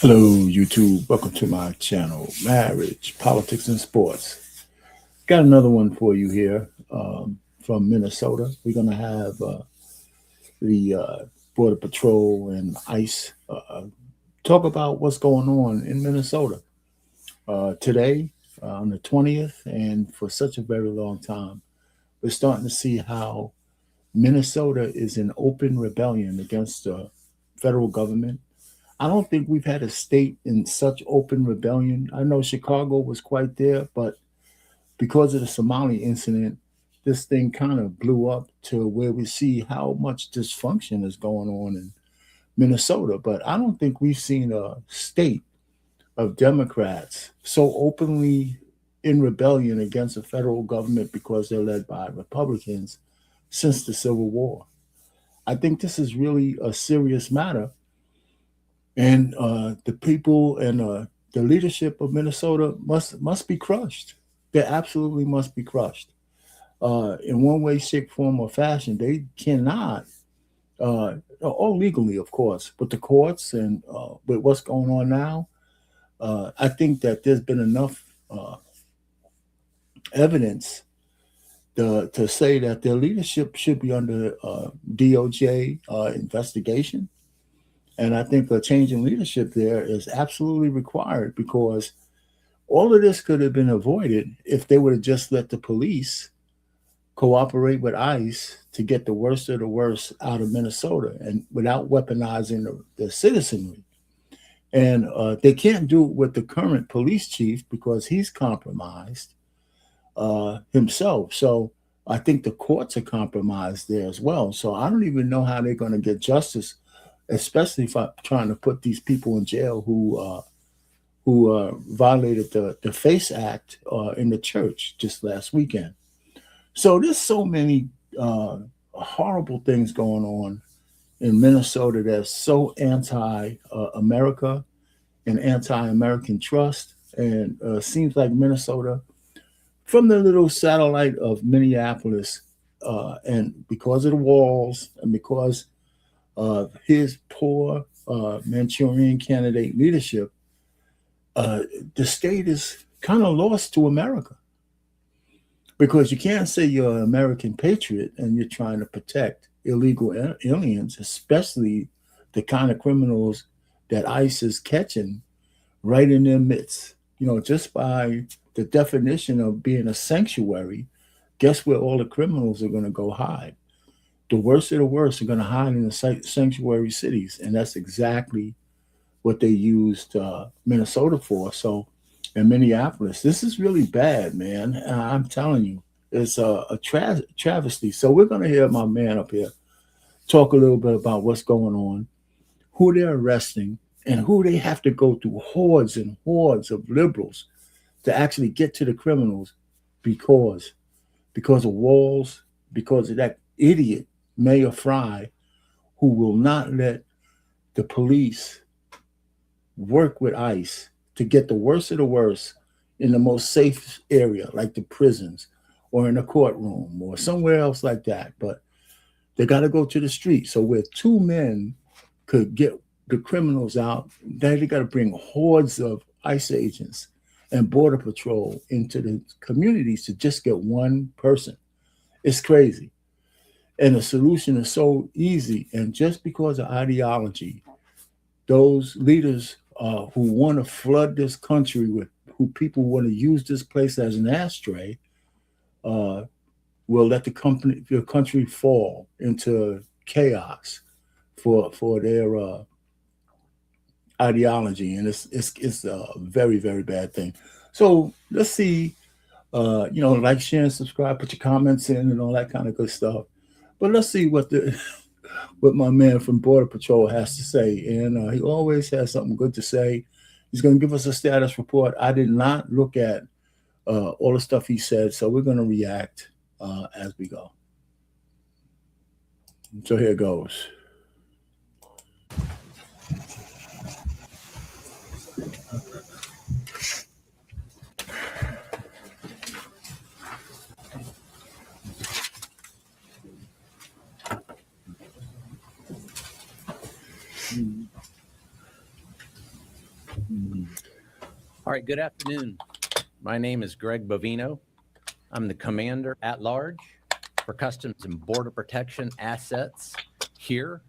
Hello, YouTube. Welcome to my channel, Marriage, Politics, and Sports. Got another one for you here from Minnesota. We're going to have the Border Patrol and ICE talk about what's going on in Minnesota today on the 20th, and for such a very long time. We're starting to see how Minnesota is in open rebellion against the federal government. I don't think we've had a state in such open rebellion. I know Chicago was quite there, but because of the Somali incident, this thing kind of blew up to where we see how much dysfunction is going on in Minnesota. But I don't think we've seen a state of Democrats so openly in rebellion against the federal government because they're led by Republicans since the Civil War. I think this is really a serious matter, and the people and the leadership of Minnesota must be crushed. They absolutely must be crushed in one way, shape, form, or fashion. They cannot, all legally, of course, but the courts and with what's going on now, I think that there's been enough evidence to say that their leadership should be under DOJ investigation. And I think a change in leadership there is absolutely required, because all of this could have been avoided if they would have just let the police cooperate with ICE to get the worst of the worst out of Minnesota, and without weaponizing the citizenry. And they can't do it with the current police chief because he's compromised himself. So I think the courts are compromised there as well. So I don't even know how they're going to get justice, especially if I'm trying to put these people in jail who violated the FACE Act in the church just last weekend. So there's so many horrible things going on in Minnesota that's so anti-America and anti-American trust. And seems like Minnesota, from the little satellite of Minneapolis, and because of the walls and because of his poor Manchurian candidate leadership, the state is kind of lost to America, because you can't say you're an American patriot and you're trying to protect illegal aliens, especially the kind of criminals that ICE is catching right in their midst. You know, just by the definition of being a sanctuary, guess where all the criminals are going to go hide? The worst of the worst are going to hide in the sanctuary cities, and that's exactly what they used Minnesota for. So, in Minneapolis, this is really bad, man. I'm telling you, it's a travesty. So we're going to hear my man up here talk a little bit about what's going on, who they're arresting, and who they have to go through hordes and hordes of liberals to actually get to the criminals, because of walls, because of that idiot Mayor Fry, who will not let the police work with ICE to get the worst of the worst in the most safe area, like the prisons or in a courtroom or somewhere else like that. But they got to go to the street. So where two men could get the criminals out, then they got to bring hordes of ICE agents and Border Patrol into the communities to just get one person. It's crazy. And the solution is so easy. And just because of ideology, those leaders who want to flood this country with, who people want to use this place as an ashtray, will let the country fall into chaos for their ideology, and it's a very, very bad thing. So let's see, like, share, and subscribe, put your comments in, and all that kind of good stuff. But let's see what what my man from Border Patrol has to say, and he always has something good to say. He's going to give us a status report. I did not look at all the stuff he said, so we're going to react as we go. So here goes. All right, good afternoon. My name is Greg Bovino. I'm the Commander at Large for Customs and Border Protection Assets here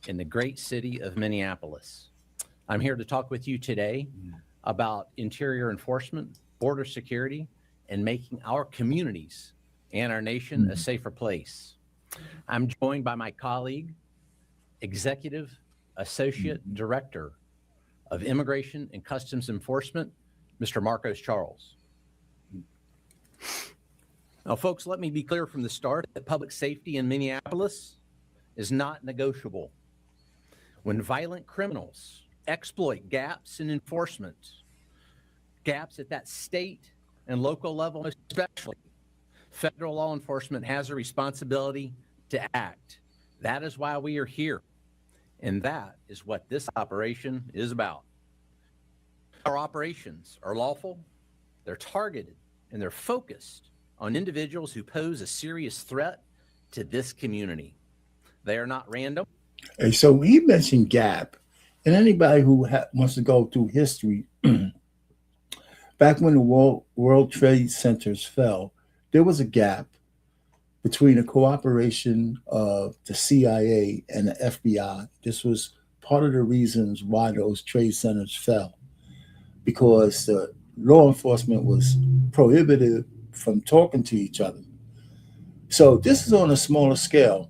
in the great city of Minneapolis. I'm here to talk with you today about interior enforcement, border security, and making our communities and our nation a safer place. I'm joined by my colleague, Executive Associate Director of Immigration and Customs Enforcement, Mr. Marcos Charles. Now, folks, let me be clear from the start that public safety in Minneapolis is not negotiable. When violent criminals exploit gaps in enforcement, gaps at that state and local level especially, federal law enforcement has a responsibility to act. That is why we are here, and that is what this operation is about. Our operations are lawful, they're targeted, and they're focused on individuals who pose a serious threat to this community. They are not random. And so he mentioned gap, and anybody who wants to go through history, back when the World Trade Centers fell, there was a gap between the cooperation of the CIA and the FBI. This was part of the reasons why those trade centers fell, because the law enforcement was prohibited from talking to each other. So this is on a smaller scale.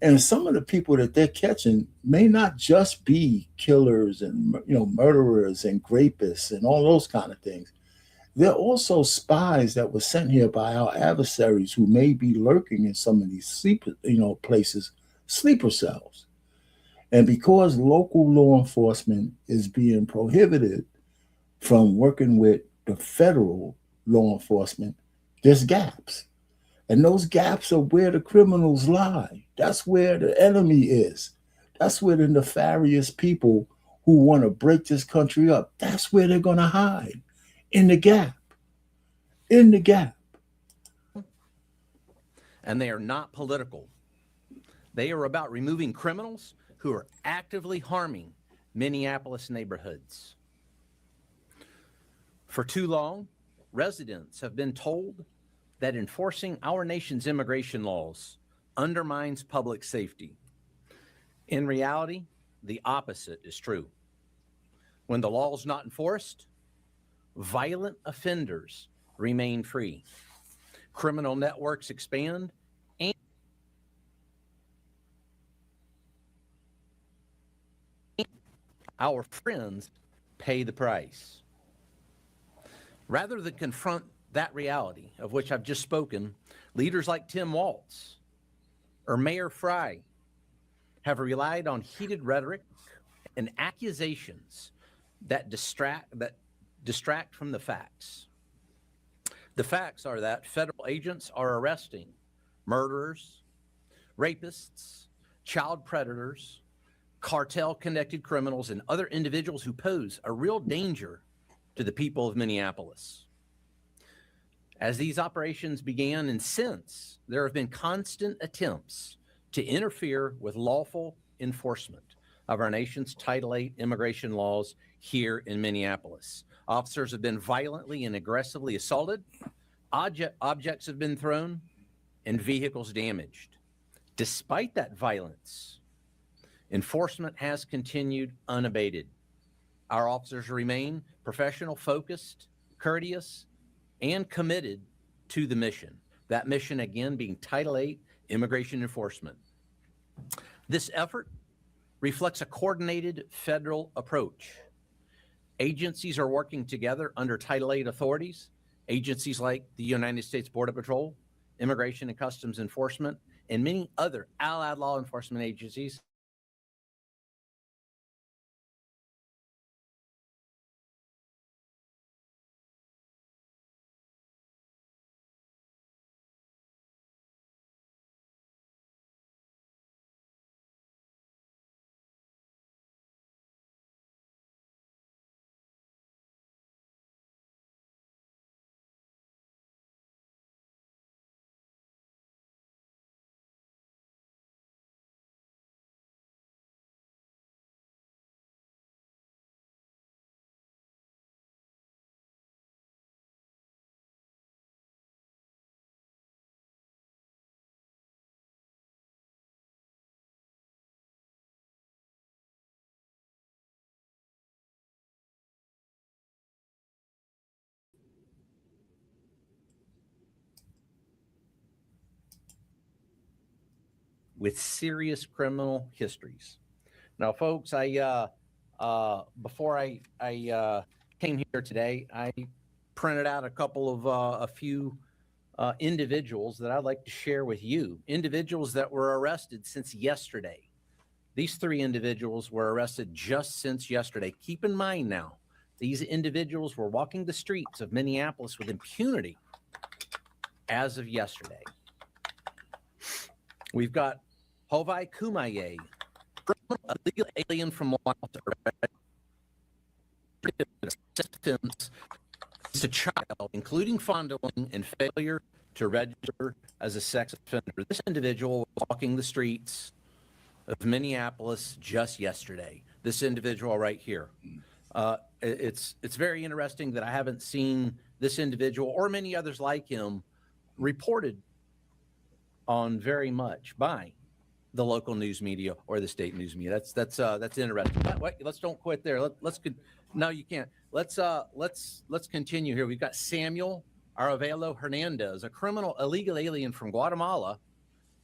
And some of the people that they're catching may not just be killers and murderers and rapists and all those kind of things. They're also spies that were sent here by our adversaries who may be lurking in some of these sleeper, places, sleeper cells. And because local law enforcement is being prohibited from working with the federal law enforcement, there's gaps. And those gaps are where the criminals lie. That's where the enemy is. That's where the nefarious people who want to break this country up, that's where they're going to hide. In the gap. In the gap. And they are not political. They are about removing criminals who are actively harming Minneapolis neighborhoods. For too long, residents have been told that enforcing our nation's immigration laws undermines public safety. In reality, the opposite is true. When the law is not enforced, violent offenders remain free. Criminal networks expand, and our friends pay the price. Rather than confront that reality of which I've just spoken, leaders like Tim Walz or Mayor Fry have relied on heated rhetoric and accusations that distract from the facts. The facts are that federal agents are arresting murderers, rapists, child predators, cartel-connected criminals, and other individuals who pose a real danger to the people of Minneapolis. As these operations began, and since, there have been constant attempts to interfere with lawful enforcement of our nation's Title VIII immigration laws here in Minneapolis. Officers have been violently and aggressively assaulted, objects have been thrown, and vehicles damaged. Despite that violence, enforcement has continued unabated. Our officers remain professional, focused, courteous, and committed to the mission. That mission, again, being Title VIII immigration enforcement. This effort reflects a coordinated federal approach. Agencies are working together under Title VIII authorities. Agencies like the United States Border Patrol, Immigration and Customs Enforcement, and many other allied law enforcement agencies with serious criminal histories. Now, folks, before I came here today, I printed out a few individuals that I'd like to share with you. Individuals that were arrested since yesterday. These 3 individuals were arrested just since yesterday. Keep in mind now, these individuals were walking the streets of Minneapolis with impunity as of yesterday. We've got Hovai Kumaye, a legal alien from Malta, assistance to child, including fondling and failure to register as a sex offender. This individual was walking the streets of Minneapolis just yesterday. This individual right here. It's very interesting that I haven't seen this individual or many others like him reported on very much by the local news media or the state news media. That's interesting. Wait, let's don't quit there. No, you can't. Let's continue here. We've got Samuel Aravelo Hernandez, a illegal alien from Guatemala,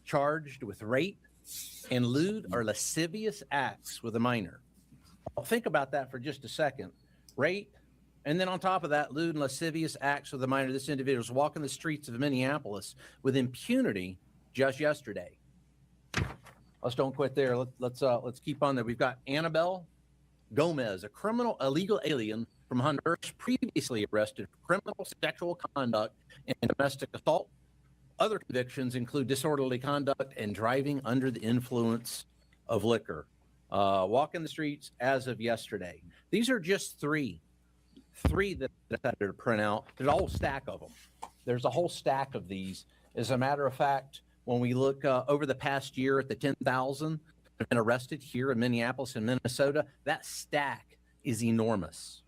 charged with rape and lewd or lascivious acts with a minor. I'll think about that for just a second. Rape, and then on top of that, lewd and lascivious acts with a minor. This individual was walking the streets of Minneapolis with impunity just yesterday. Let's don't quit there. Let's keep on there. We've got Annabelle Gomez, a illegal alien from Honduras, previously arrested for criminal sexual conduct and domestic assault. Other convictions include disorderly conduct and driving under the influence of liquor. Walking the streets as of yesterday. These are just three that I had to print out. There's a whole stack of them. There's a whole stack of these. As a matter of fact, when we look over the past year at the 10,000 that have been arrested here in Minneapolis and Minnesota, that stack is enormous.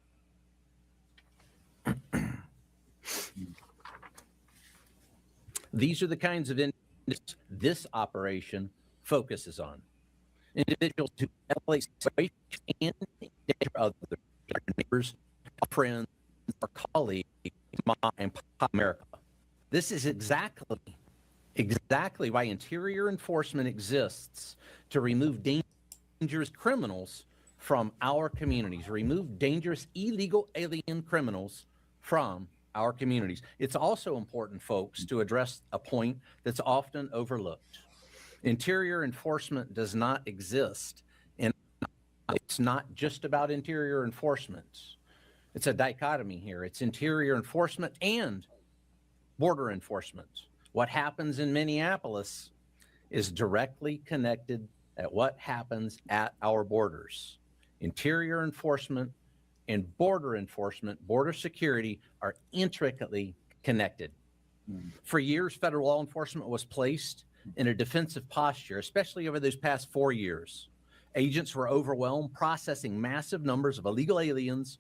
These are the kinds of individuals this operation focuses on. Individuals who violate and endanger others, their neighbors, friends, or colleagues in America. This is exactly why interior enforcement exists, to remove dangerous criminals from our communities, remove dangerous illegal alien criminals from our communities. It's also important, folks, to address a point that's often overlooked. Interior enforcement does not exist, and it's not just about interior enforcement. It's a dichotomy here. It's interior enforcement and border enforcement. What happens in Minneapolis is directly connected at what happens at our borders. Interior enforcement and border enforcement, border security, are intricately connected. For years, federal law enforcement was placed in a defensive posture, especially over those past 4 years. Agents were overwhelmed, processing massive numbers of illegal aliens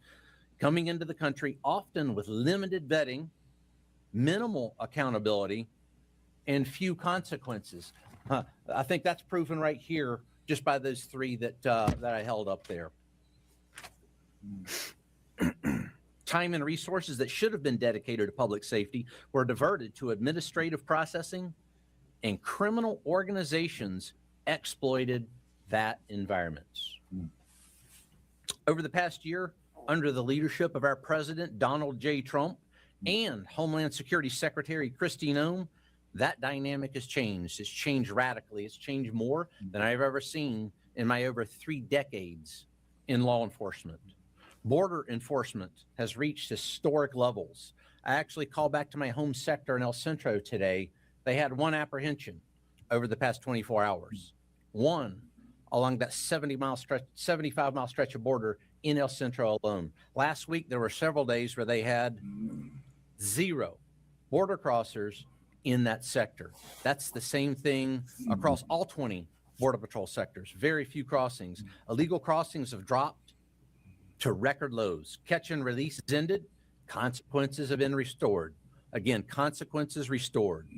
coming into the country, often with limited vetting, minimal accountability, and few consequences. I think that's proven right here just by those 3 that I held up there. Time and resources that should have been dedicated to public safety were diverted to administrative processing, and criminal organizations exploited that environment. Over the past year, under the leadership of our President, Donald J. Trump, and Homeland Security Secretary Kristi Noem, that dynamic has changed. It's changed radically. It's changed more than I've ever seen in my over 3 decades in law enforcement. Border enforcement has reached historic levels. I actually call back to my home sector in El Centro today. They had 1 apprehension over the past 24 hours. 1 along that 75-mile stretch of border in El Centro alone. Last week, there were several days where they had 0 border crossers in that sector. That's the same thing across all 20 Border Patrol sectors. Very few crossings. Illegal crossings have dropped to record lows. Catch and release has ended. Consequences have been restored. Again, consequences restored.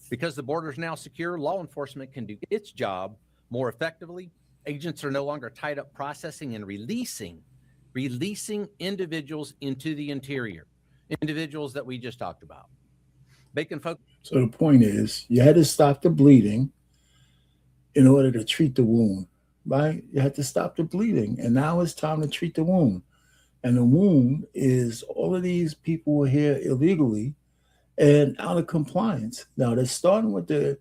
Because the border is now secure, law enforcement can do its job more effectively. Agents are no longer tied up processing and releasing individuals into the interior, individuals that we just talked about. Bacon folks. So the point is, you had to stop the bleeding. in order to treat the wound, right? You had to stop the bleeding. And now it's time to treat the wound. And the wound is all of these people were here illegally and out of compliance. Now they're starting with the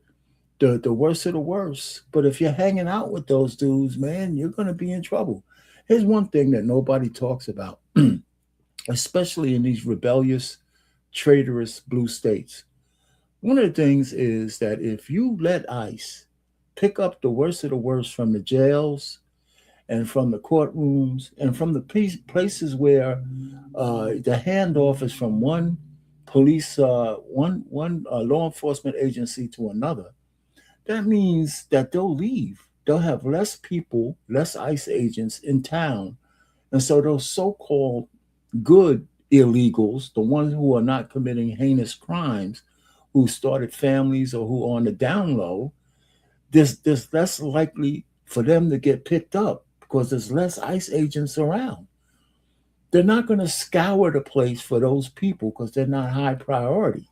worst of the worst. But if you're hanging out with those dudes, man, you're gonna be in trouble. Here's one thing that nobody talks about, especially in these rebellious, traitorous blue states. One of the things is that if you let ICE pick up the worst of the worst from the jails and from the courtrooms and from the places where the handoff is from one police, one law enforcement agency to another, that means that they'll leave. They'll have less people, less ICE agents in town, and so those so-called good illegals, the ones who are not committing heinous crimes, who started families or who are on the down low, there's less likely for them to get picked up because there's less ICE agents around. They're not going to scour the place for those people because they're not high priority,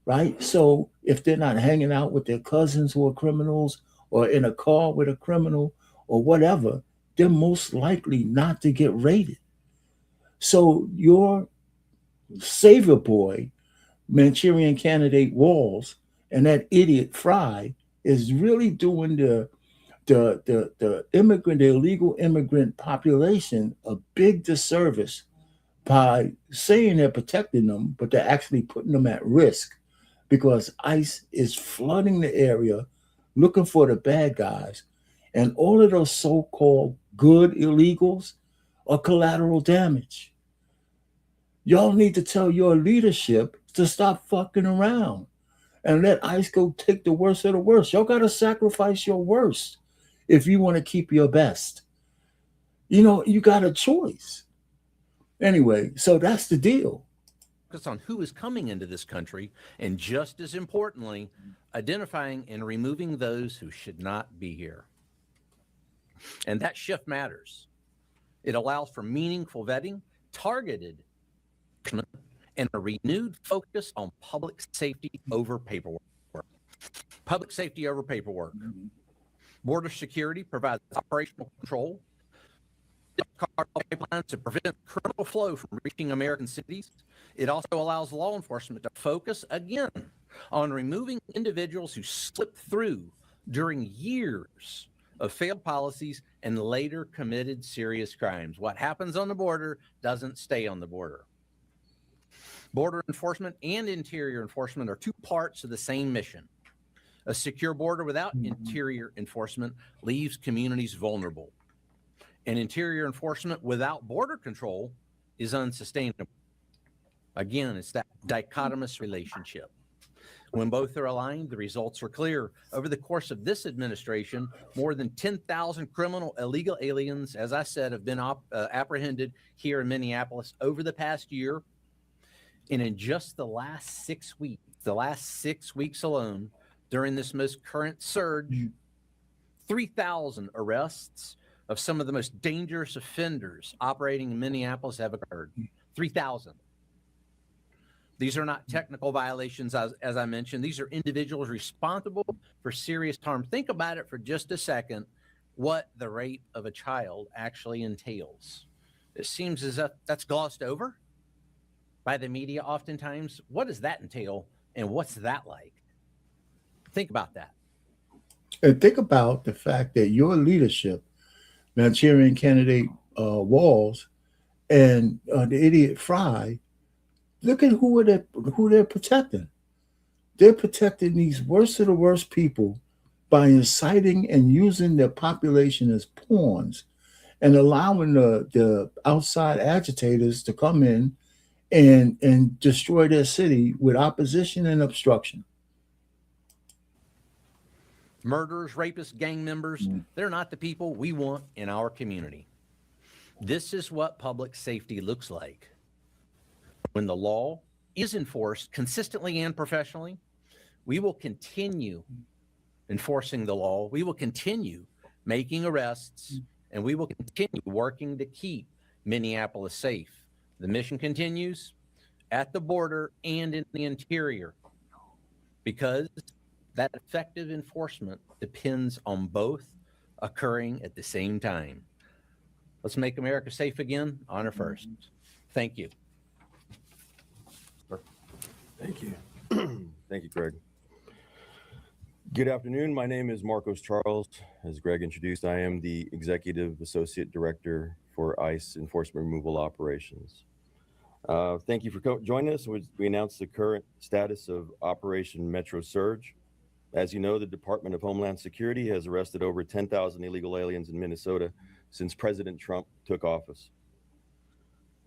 right? So if they're not hanging out with their cousins who are criminals or in a car with a criminal or whatever, they're most likely not to get raided. So your savior boy, Manchurian candidate Walls, and that idiot Fry is really doing the immigrant, the illegal immigrant population a big disservice by saying they're protecting them, but they're actually putting them at risk because ICE is flooding the area looking for the bad guys. And all of those so called good illegals are collateral damage. Y'all need to tell your leadership to stop fucking around and let ICE go take the worst of the worst. Y'all got to sacrifice your worst if you want to keep your best. You know, you got a choice. Anyway, so that's the deal. Focus on who is coming into this country, and just as importantly, identifying and removing those who should not be here. And that shift matters. It allows for meaningful vetting, targeted and a renewed focus on public safety over paperwork. Public safety over paperwork. Border security provides operational control, pipelines to prevent criminal flow from reaching American cities. It also allows law enforcement to focus again on removing individuals who slip through during years of failed policies and later committed serious crimes. What happens on the border doesn't stay on the border. Border enforcement and interior enforcement are two parts of the same mission. A secure border without interior enforcement leaves communities vulnerable. And interior enforcement without border control is unsustainable. Again, it's that dichotomous relationship. When both are aligned, the results are clear. Over the course of this administration, more than 10,000 criminal illegal aliens, as I said, have been apprehended here in Minneapolis over the past year. And in just the last 6 weeks alone, during this most current surge, 3,000 arrests of some of the most dangerous offenders operating in Minneapolis have occurred. 3,000. These are not technical violations, as I mentioned. These are individuals responsible for serious harm. Think about it for just a second, what the rape of a child actually entails. It seems as if that's glossed over by the media oftentimes. What does that entail, and what's that like? Think about that. And think about the fact that your leadership, Manchurian candidate Walls, and the idiot Fry, look at who they're protecting. They're protecting these worst of the worst people by inciting and using their population as pawns and allowing the outside agitators to come in and destroy their city with opposition and obstruction. Murderers, rapists, gang members, they're not the people we want in our community. This is what public safety looks like. When the law is enforced consistently and professionally, we will continue enforcing the law. We will continue making arrests, and we will continue working to keep Minneapolis safe. The mission continues at the border and in the interior, because that effective enforcement depends on both occurring at the same time. Let's make America safe again. Honor first. Thank you. Thank you. Thank you, Greg. Good afternoon. My name is Marcos Charles. As Greg introduced, I am the Executive Associate Director for ICE Enforcement Removal Operations. Thank you for joining us. We announced the current status of Operation Metro Surge. As you know, the Department of Homeland Security has arrested over 10,000 illegal aliens in Minnesota since President Trump took office.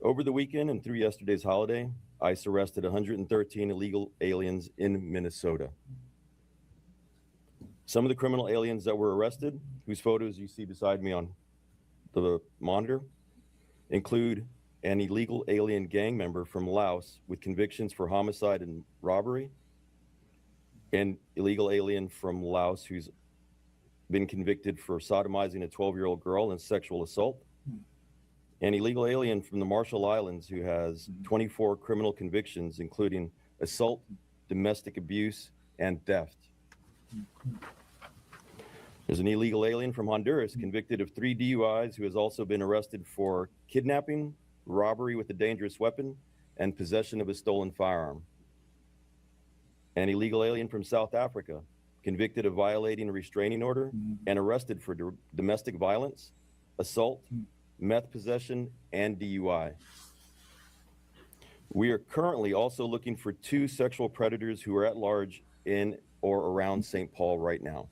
Over the weekend and through yesterday's holiday, ICE arrested 113 illegal aliens in Minnesota. Some of the criminal aliens that were arrested, whose photos you see beside me on the monitor, include an illegal alien gang member from Laos with convictions for homicide and robbery, an illegal alien from Laos who's been convicted for sodomizing a 12-year-old girl and sexual assault, an illegal alien from the Marshall Islands who has 24 criminal convictions, including assault, domestic abuse, and theft. There's an illegal alien from Honduras convicted of 3 DUIs who has also been arrested for kidnapping, robbery with a dangerous weapon, and possession of a stolen firearm. An illegal alien from South Africa convicted of violating a restraining order and arrested for domestic violence, assault, meth possession, and DUI. We are currently also looking for 2 sexual predators who are at large in or around St. Paul right now.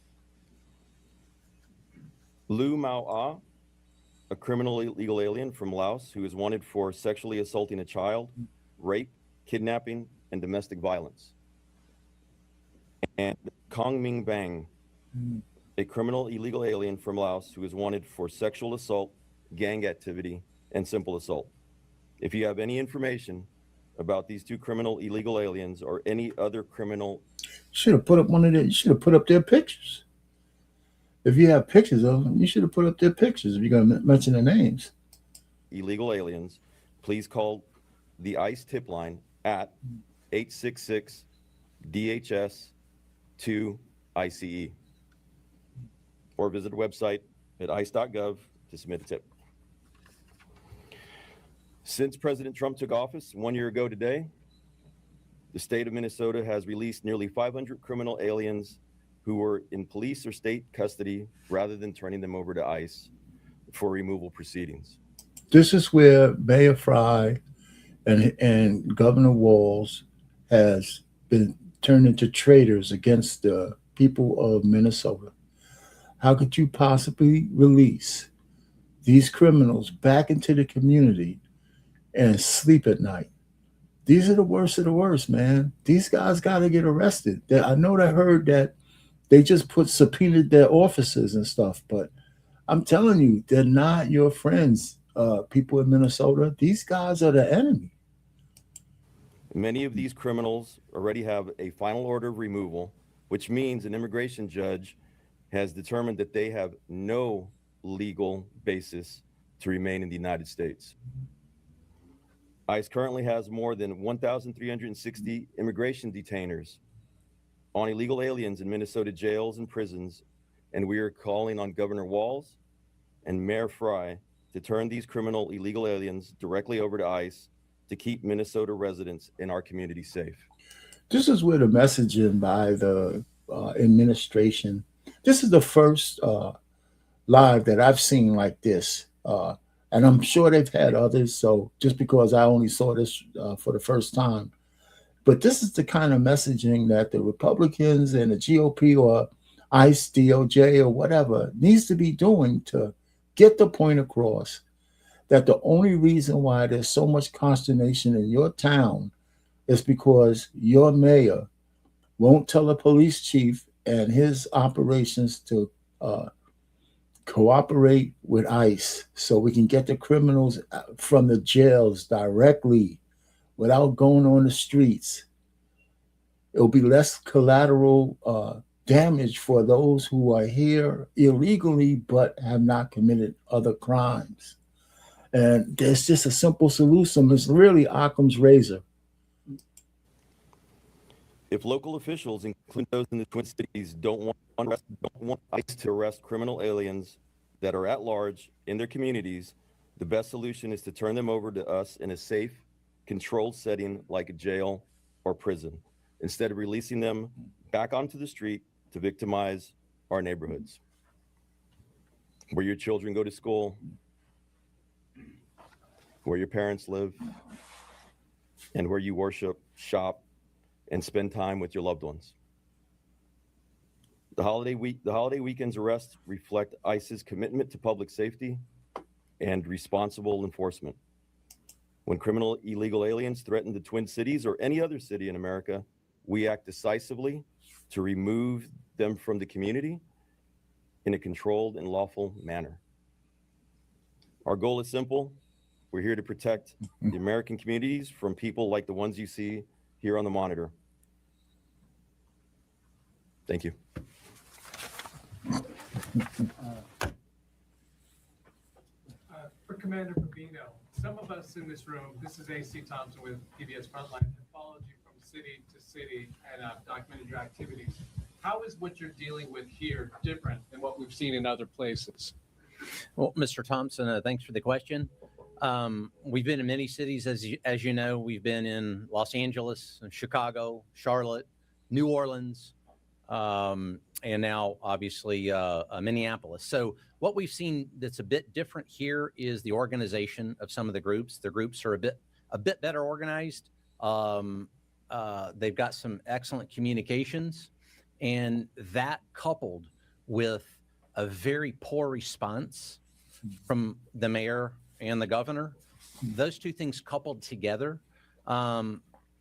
Lu Mao Ah, a criminal illegal alien from Laos who is wanted for sexually assaulting a child, rape, kidnapping, and domestic violence. And Kong Ming Bang, a criminal illegal alien from Laos who is wanted for sexual assault, gang activity, and simple assault. If you have any information about these 2 criminal illegal aliens or any other criminal, Should have put up you should have put up their pictures. If you have pictures of them, you should have put up their pictures if you're going to mention their names. Illegal aliens, please call the ICE tip line at 866 DHS 2 ICE or visit the website at ice.gov to submit a tip. Since President Trump took office 1 year ago today, the state of Minnesota has released nearly 500 criminal aliens who were in police or state custody rather than turning them over to ICE for removal proceedings. This is where Mayor Fry and Governor Walz has been turned into traitors against the people of Minnesota. How could you possibly release these criminals back into the community and sleep at night? These are the worst of the worst, man. These guys got to get arrested. I know I heard that they just subpoenaed their officers and stuff, but I'm telling you, they're not your friends, people in Minnesota. These guys are the enemy. Many of these criminals already have a final order of removal, which means an immigration judge has determined that they have no legal basis to remain in the United States. ICE currently has more than 1,360 immigration detainers on illegal aliens in Minnesota jails and prisons, and we are calling on Governor Walz and Mayor Fry to turn these criminal illegal aliens directly over to ICE to keep Minnesota residents in our community safe. This is where the messaging by the administration, this is the first live that I've seen like this. And I'm sure they've had others. So just because I only saw this for the first time, but this is the kind of messaging that the Republicans and the GOP or ICE, DOJ or whatever needs to be doing to get the point across that the only reason why there's so much consternation in your town is because your mayor won't tell the police chief and his operations to cooperate with ICE so we can get the criminals from the jails directly without going on the streets. It'll be less collateral damage for those who are here illegally but have not committed other crimes. And there's just a simple solution. It's really Occam's razor. If local officials, including those in the Twin Cities, don't want ICE to arrest criminal aliens that are at large in their communities, the best solution is to turn them over to us in a safe, controlled setting like a jail or prison, instead of releasing them back onto the street to victimize our neighborhoods, where your children go to school, where your parents live, and where you worship, shop, and spend time with your loved ones. The holiday weekend's arrests reflect ICE's commitment to public safety and responsible enforcement. When criminal illegal aliens threaten the Twin Cities or any other city in America, we act decisively to remove them from the community in a controlled and lawful manner. Our goal is simple. We're here to protect the American communities from people like the ones you see here on the monitor. Thank you. For Commander Babino, some of us in this room, this is AC Thompson with PBS Frontline, have followed you from city to city and documented your activities. How is what you're dealing with here different than what we've seen in other places? Well, Mr. Thompson, thanks for the question. We've been in many cities, as you know. We've been in Los Angeles, Chicago, Charlotte, New Orleans, and now obviously Minneapolis. So what we've seen that's a bit different here is the organization of some of the groups. The groups are a bit better organized. They've got some excellent communications, and that coupled with a very poor response from the mayor and the governor, those two things coupled together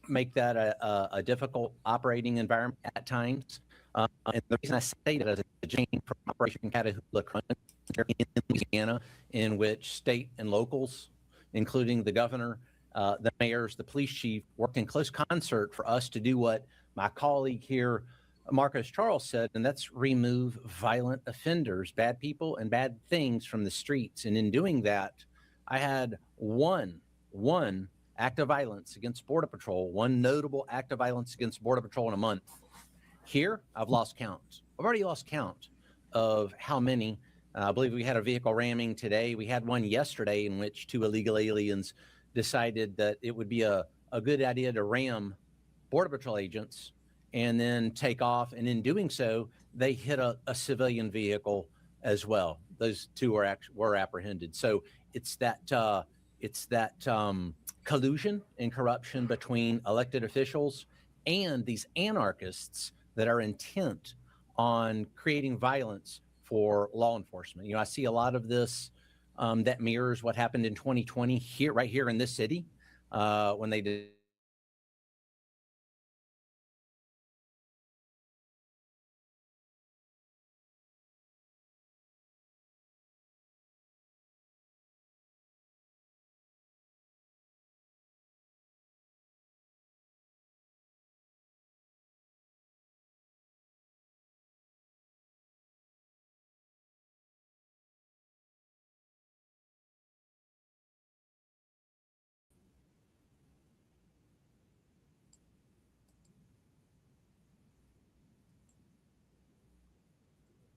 make that a difficult operating environment at times. And the reason I say that is a change from Operation Catahoula Crunch in Louisiana, in which state and locals, including the governor, the mayors, the police chief, worked in close concert for us to do what my colleague here, Marcos Charles, said, and that's remove violent offenders, bad people and bad things from the streets. And in doing that, I had one act of violence against Border Patrol, one notable act of violence against Border Patrol in a month. Here, I've lost count. I've already lost count of how many. I believe we had a vehicle ramming today. We had one yesterday in which two illegal aliens decided that it would be a good idea to ram Border Patrol agents and then take off. And in doing so, they hit a civilian vehicle as well. Those two were apprehended. So it's that collusion and corruption between elected officials and these anarchists that are intent on creating violence for law enforcement. You know, I see a lot of this that mirrors what happened in 2020 here, right here in this city, when they did.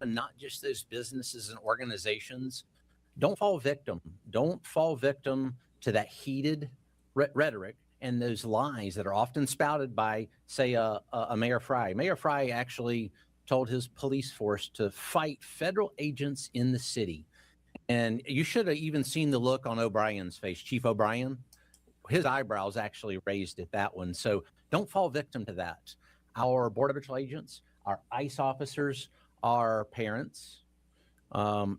And not just those businesses and organizations, don't fall victim to that heated rhetoric and those lies that are often spouted by, say, a Mayor Fry. Mayor Fry actually told his police force to fight federal agents in the city. And you should have even seen the look on O'Brien's face, Chief O'Brien. His eyebrows actually raised at that one. So don't fall victim to that. Our Border Patrol agents, our ICE officers, are parents,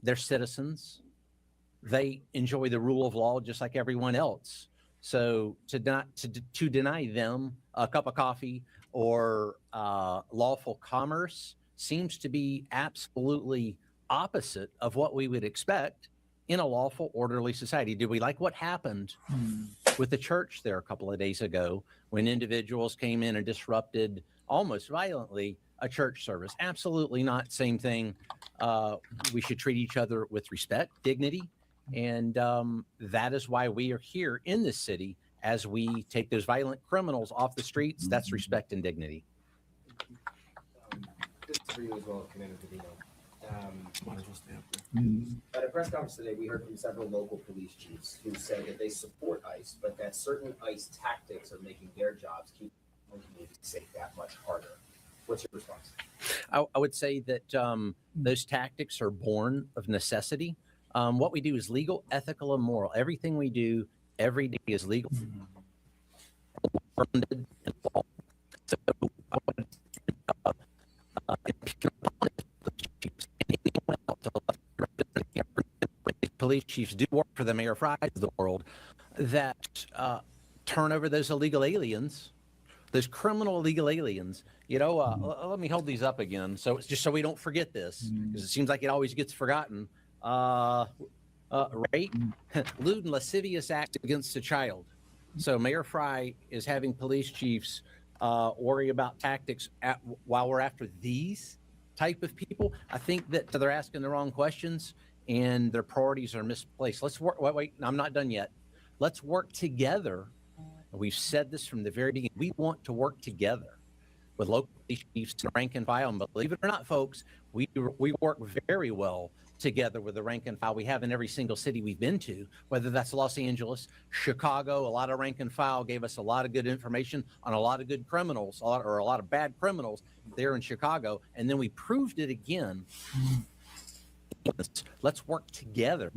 they're citizens, they enjoy the rule of law just like everyone else. So to deny them a cup of coffee or lawful commerce seems to be absolutely opposite of what we would expect in a lawful, orderly society. Did we like what happened with the church there a couple of days ago when individuals came in and disrupted almost violently a church service? Absolutely not. Same thing. We should treat each other with respect, dignity. And that is why we are here in this city as we take those violent criminals off the streets. That's respect and dignity. This is for you as well, Commander Pedino. Might as well stay up there. At a press conference today, we heard from several local police chiefs who said that they support ICE, but that certain ICE tactics are making their jobs keep communities safe that much harder. What's your response? I would say that those tactics are born of necessity. What we do is legal, ethical, and moral. Everything we do every day is legal, funded, and law. So, police chiefs do work for the Mayor Fries of the world that turn over those illegal aliens, those criminal illegal aliens. You know, let me hold these up again, so it's just so we don't forget this, because it seems like it always gets forgotten. Rape, lewd, and lascivious acts against a child. So Mayor Fry is having police chiefs worry about tactics while we're after these type of people. I think that they're asking the wrong questions and their priorities are misplaced. Let's work. Wait, I'm not done yet. Let's work together. We've said this from the very beginning. We want to work together with local police chiefs and rank and file. And believe it or not, folks, we work very well together with the rank and file we have in every single city we've been to, whether that's Los Angeles, Chicago. A lot of rank and file gave us a lot of good information on a lot of good criminals, or a lot of bad criminals there in Chicago. And then we proved it again. Let's work together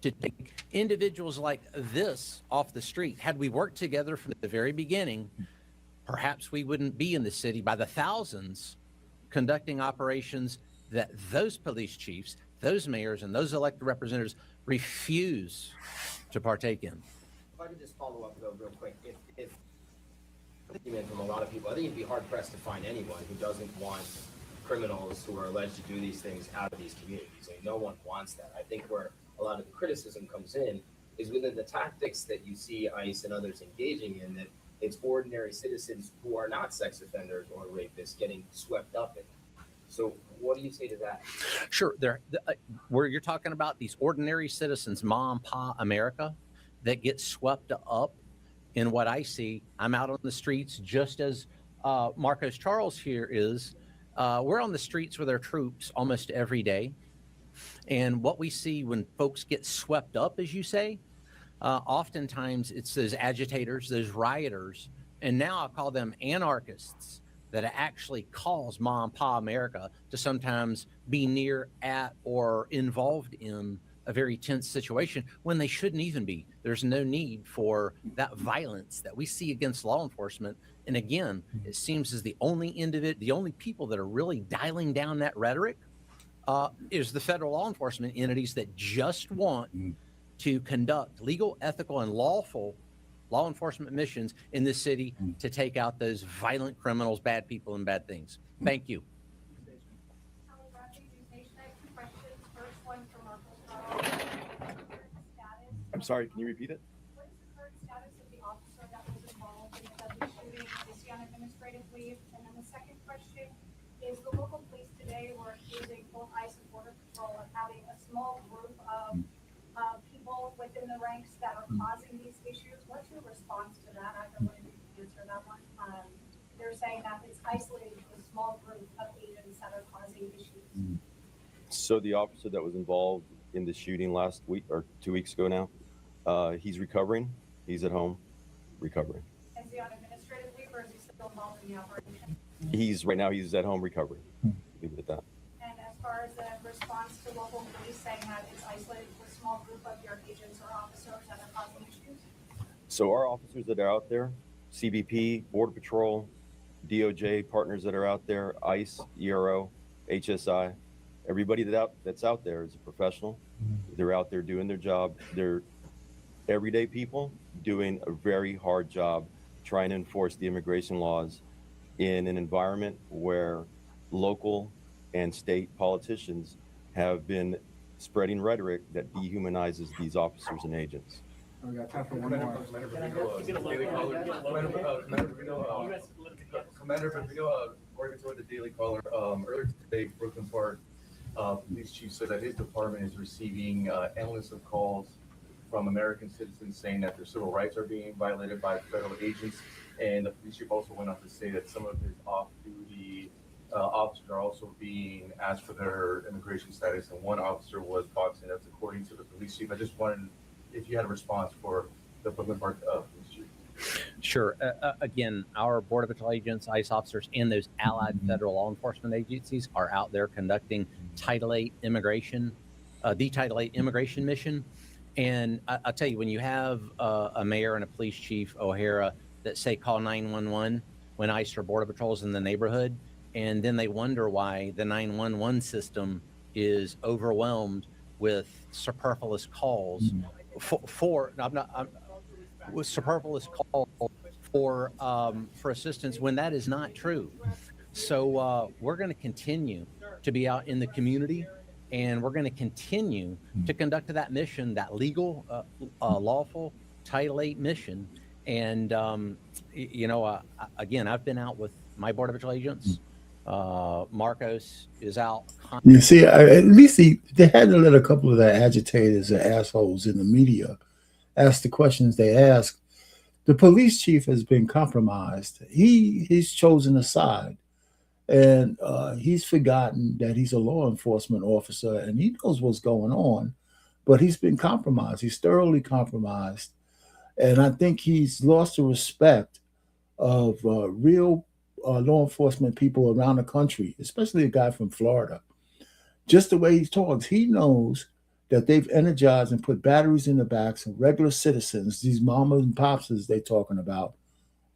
to take individuals like this off the street. Had we worked together from the very beginning, perhaps we wouldn't be in the city by the thousands conducting operations that those police chiefs, those mayors, and those elected representatives refuse to partake in. If I could just follow up though real quick, if from a lot of people, I think it'd be hard pressed to find anyone who doesn't want criminals who are alleged to do these things out of these communities. I mean, no one wants that. I think where a lot of the criticism comes in is within the tactics that you see ICE and others engaging in, that it's ordinary citizens who are not sex offenders or rapists getting swept up in it. So what do you say to that? Sure. Where you're talking about these ordinary citizens, mom, pa, America, that get swept up in what I see. I'm out on the streets just as Marcos Charles here is. We're on the streets with our troops almost every day. And what we see when folks get swept up, as you say, oftentimes it's those agitators, those rioters, and now I'll call them anarchists, that actually cause mom, pa, America to sometimes be near, at, or involved in a very tense situation when they shouldn't even be. There's no need for that violence that we see against law enforcement. And again, it seems as the only people that are really dialing down that rhetoric is the federal law enforcement entities that just want to conduct legal, ethical, and lawful law enforcement missions in this city to take out those violent criminals, bad people, and bad things. Thank you. I'm sorry, can you repeat it? What is the current status of the officer that was involved in the deadly shooting? Is he on administrative leave? And then the second question is, the local police today were accusing both ICE and Border Patrol of having a small group of people within the ranks that are causing these issues. What's your response to that? I don't know if you can answer that one. They're saying that it's isolated to a small group of agents that are causing issues. So the officer that was involved in the shooting last week or 2 weeks ago now, he's recovering. He's at home recovering. Is he on administrative leave or is he still involved in the operation? Right now he's at home recovering. Leave it at that. And as far as the response to local police saying that it's isolated to a small group of your agents or officers that are causing issues? So our officers that are out there, CBP, Border Patrol, DOJ partners that are out there, ICE, ERO, HSI, everybody that's out there is a professional. They're out there doing their job. They're everyday people doing a very hard job trying to enforce the immigration laws in an environment where local and state politicians have been spreading rhetoric that dehumanizes these officers and agents. We got time for one more. Commander Pedino, according to the Daily Caller, earlier today, Brooklyn Park police chief said that his department is receiving endless of calls from American citizens saying that their civil rights are being violated by federal agents. And the police chief also went on to say that some of his off-duty officers are also being asked for their immigration status, and one officer was boxing. That's according to the police chief. I just wanted if you had a response for the Brooklyn Park police chief. Sure. Again, our Border Patrol agents, ICE officers, and those allied federal law enforcement agencies are out there conducting Title VIII immigration, the Title VIII immigration mission. And I'll tell you, when you have a mayor and a police chief, O'Hara, that say call 911 when ICE or Border Patrol's in the neighborhood, and then they wonder why the 911 system is overwhelmed with superfluous calls with superfluous calls for assistance when that is not true. So we're going to continue to be out in the community, and we're going to continue to conduct that mission, that legal, lawful Title VIII mission. And again, I've been out with my Border Patrol agents. Marcos is out. You see, at least they had to let a couple of the agitators or assholes in the media ask the questions they ask. The police chief has been compromised. He's chosen a side, and he's forgotten that he's a law enforcement officer and he knows what's going on, but he's been compromised. He's thoroughly compromised, and I think he's lost the respect of real law enforcement people around the country, especially a guy from Florida. Just the way he talks, he knows that they've energized and put batteries in the backs of regular citizens, these mamas and popses they're talking about,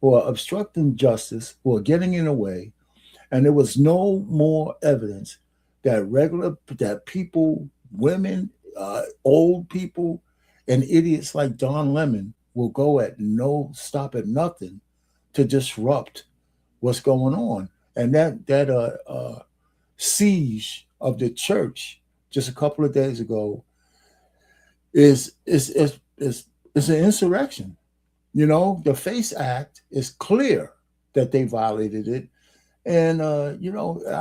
who are obstructing justice, who are getting in the way. And there was no more evidence that people, women, old people, and idiots like Don Lemon will stop at nothing to disrupt what's going on. And that siege of the church just a couple of days ago is an insurrection. You know, the FACE Act is clear that they violated it. And, I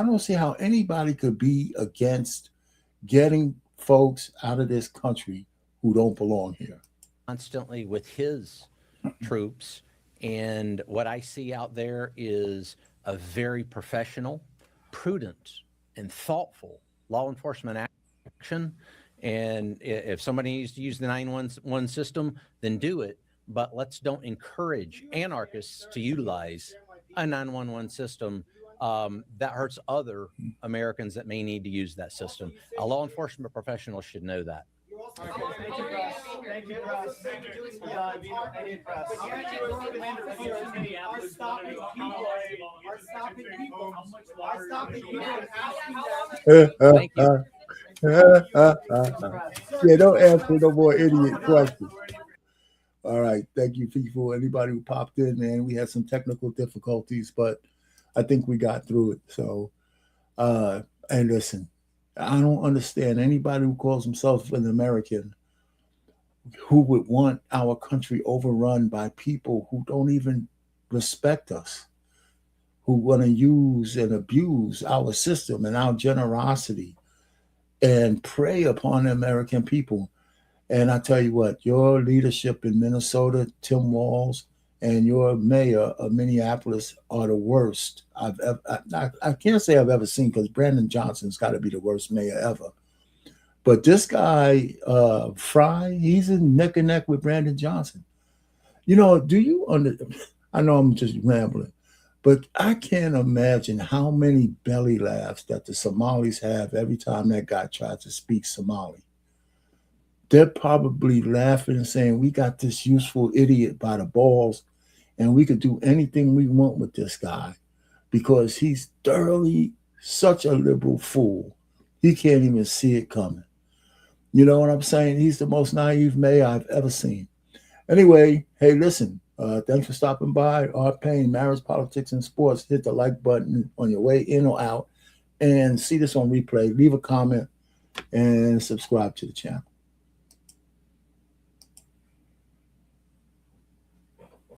don't see how anybody could be against getting folks out of this country who don't belong here. Constantly with his troops. And what I see out there is a very professional, prudent, and thoughtful law enforcement action. And if somebody needs to use the 911 system, then do it. But don't encourage anarchists to utilize a 911 system that hurts other Americans that may need to use that system. A law enforcement professional should know that. Thank you, Russ. Thank you. Yeah, don't ask me no more idiot questions. All right. Thank you, people. Anybody who popped in, man, we had some technical difficulties, but I think we got through it. So, and listen, I don't understand anybody who calls himself an American who would want our country overrun by people who don't even respect us, who want to use and abuse our system and our generosity and prey upon the American people. And I tell you what, your leadership in Minnesota, Tim Walz, and your mayor of Minneapolis are the worst I can't say I've ever seen, because Brandon Johnson's got to be the worst mayor ever. But this guy, Fry, he's in neck and neck with Brandon Johnson. You know, I know I'm just rambling, but I can't imagine how many belly laughs that the Somalis have every time that guy tries to speak Somali. They're probably laughing and saying, we got this useful idiot by the balls, and we could do anything we want with this guy, because he's thoroughly such a liberal fool. He can't even see it coming. You know what I'm saying? He's the most naive mayor I've ever seen. Anyway, hey, listen, thanks for stopping by. Art Payne, Marriage, Politics, and Sports. Hit the like button on your way in or out, and see this on replay. Leave a comment and subscribe to the channel.